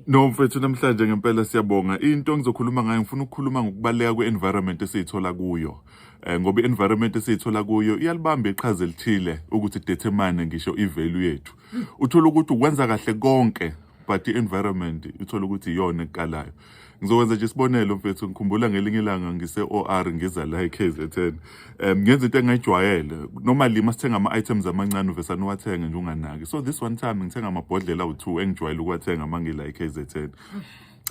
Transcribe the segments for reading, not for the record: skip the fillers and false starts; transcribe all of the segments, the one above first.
No mfethu namhlanje ngempela siyabonga. Into engizokhuluma ngayo ngifuna ukukhuluma ngokubaleka kwe-environment esiyithola kuyo. Ngoba i-environment esiyithola kuyo iyalibamba iqhaza elithile ukuthi determine ngisho i-value yethu. Uthola ukuthi ukwenza kahle konke but i-environment uthola ukuthi iyona ekalayo. Ngizokwenza nje isibonelo mfethu, ngikhumbula ngelinye ilanga ngise-OR ngiza la eKZN. Ngenza into engayijwayele. Normally masithenga ama-items amancane uvesane uwathenge nje unganaki. So this one time ngithenga amabhodlela awu2 engijwayele ukuwathenga mangila eKZN.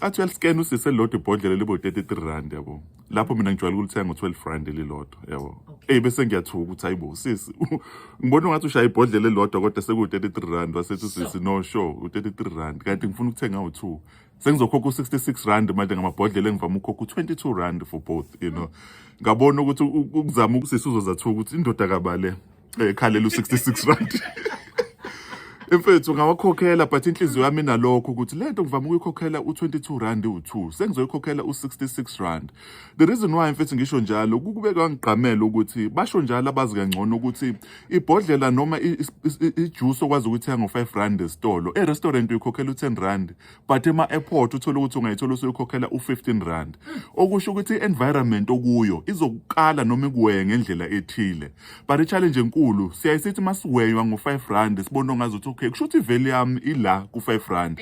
Athi uyaliscan usise lodwa ibhodlela libo 33 rand yabo. Lapho mina ngijwayele ukulithenga ngo12 rand lilodwa yabo. Bese ngiyathuka ukuthi hayibo sisi ngibona ungathi ushaya ibhodlela elodwa kodwa seku 33 rand wasethi sisi no sure u33 rand kanti ngifuna ukuthenga u2. Sengizokhokha u66 rand manje ngamabhodlela engivama ukukhokha u22 rand for both, you know. Ngabona ukuthi ukuzama ukusisi uzozathuka ukuthi indoda kabale ekhalela u66 rand. Mfethu ngawakhokhela but inhliziyo yami nalokho ukuthi lento ngivama ukuyikhokhela u22 rand u2 sengizoyikhokhela u66 rand. The reason why mfethu ngisho njalo kukubeka ngigqamela ukuthi basho njalo abazi kangcono ukuthi ibhodlela noma ijuice okwazi ukuthi ngo5 rand esitolo e-restaurant uyikhokhela u10 rand but ema-airport uthola ukuthi ungayithola usuyikhokhela u15 rand. Okusho ukuthi i-environment okuyo izokukala noma ikuweye ngendlela ethile. But i-challenge enkulu siyayisithi masiweywa ngo5 rand sibona ngazuthi okay kusho ukuthi i-value yami ila ku5 rand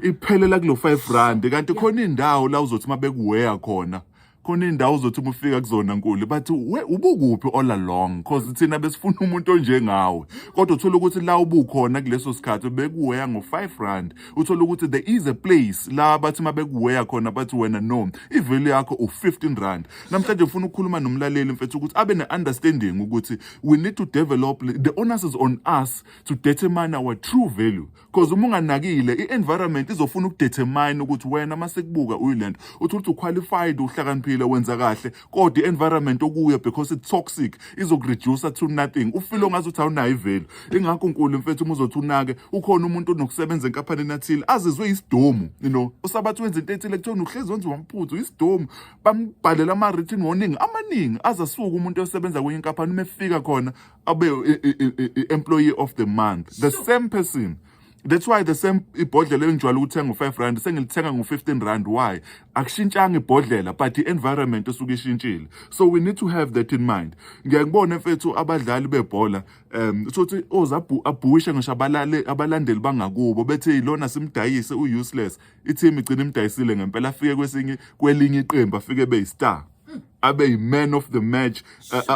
iphelela kulo 5 rand kanti khona indawo la uzothi mabekuweya khona indawo uzothi ufika kuzona nkulu but ubukuphi all along because thina besifuna umuntu onjengawe kodwa uthola ukuthi la ubukhona kuleso sikhathi bekuweya ngo5 rand uthola ukuthi there is a place la bathi mabekuweya khona bathi wena no i-value yakho u15 rand. Namhlanje ufuna ukukhuluma nomlaleli mfethu ukuthi abe ne-understanding ukuthi we need to develop, the onus is on us to determine our true value because uma unganakile i-environment izofuna ukudetermine ukuthi wena masekubuka uyilento uthola ukuthi uqualified uhlakaniphile wenza kahle kodwa i-environment okuyo because it's toxic izokureduce to nothing ufile ongazuthi awunayo i-value. Ingakho nkulu mfethu uma uzothi unake ukhona umuntu onokusebenza enkampanini athile azizwe isidomu, you know, usabathi wenza into ethile kuthiwa uhlezi wenza wamphuthu isidomu bambhalela ama-written warning amaningi azasuka umuntu osebenza kwenye inkampani uma efika khona abe employee of the month the same person. That's why the same ibhodlela engijwayele ukuthenga ngo5 rand sengilithenga ngo15 rand. Why? Akushintshanga ibhodlela but i-environment esuke ishintshile. So we need to have that in mind. Ngiyakubona mfethu abadlali bebhola sothi abhuisha ngisho abalandeli bangakubo bethi ilona simdayise u-useless. I-team igcina imdayisile ngempela afike kwelinye iqembu afike beyistar. Abe yi-man of the match,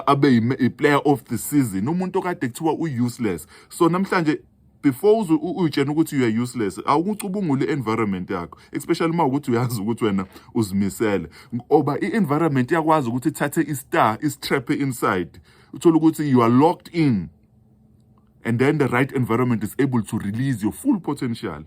abe yi-player of the season. Umuntu okade kuthiwa u-useless. So namhlanje before uyitshena ukuthi you are useless awukucubungule i-environment yakho especially uma ukuthi uyazi ukuthi wena uzimisele ngoba i-environment yakwazi ukuthi ithathe i-star istrap inside uthola ukuthi you are locked in and then the right environment is able to release your full potential.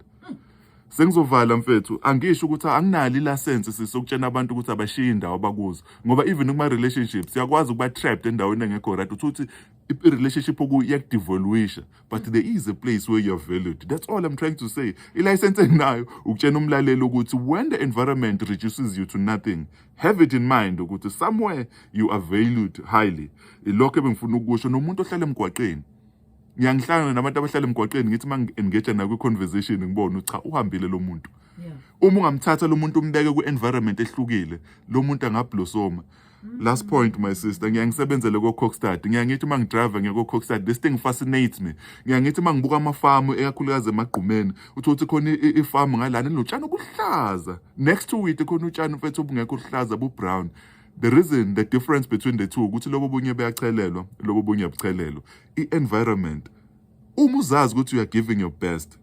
Sengizovala mfethu angisho ukuthi anginali license sisokutshena abantu ukuthi abashiye indawo abakuzo ngoba even kuma relationships siyakwazi ukuba trapped endaweni engekho right ukuthi i-relationship okuyakudevaluisha but there is a place where you are valued. That's all I'm trying to say. I-license enginayo ukutshena umlaleli ukuthi when the environment reduces you to nothing have it in mind ukuthi somewhere you are valued highly. Ilokho ebengifuna ukusho nomuntu ohlala emgwaqeni. Ngiyangihlangana nabantu abahlala emgwaqeni ngithi mangi-engage nayo kwi-conversation ngibone cha uhambile lo muntu. Uma ungamthatha lo muntu umbeke ku-environment ehlukile lo muntu angablosoma. Last point my sister, ngiyangisebenzele ko-Kokstad. Ngiyangithi mangidrive ngeko-Kokstad this thing fascinates me. Ngiyangithi mangibuka amafamu ekakhulukazi emagqumeni uthothi khona ifamu ngalana enotshani obuhlaza next to it khona utshani mfethu obungekho oluhlaza bu-brown. The reason, the difference between the two ukuthi lobo bunye bayachelelwa lobo bunye abuchelelwa. I-environment uma uzazi ukuthi you are giving your best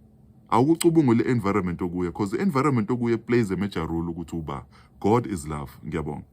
awukucubungule environment okuye because the environment okuye plays a major role ukuthi uba God is love. Ngiyabonga.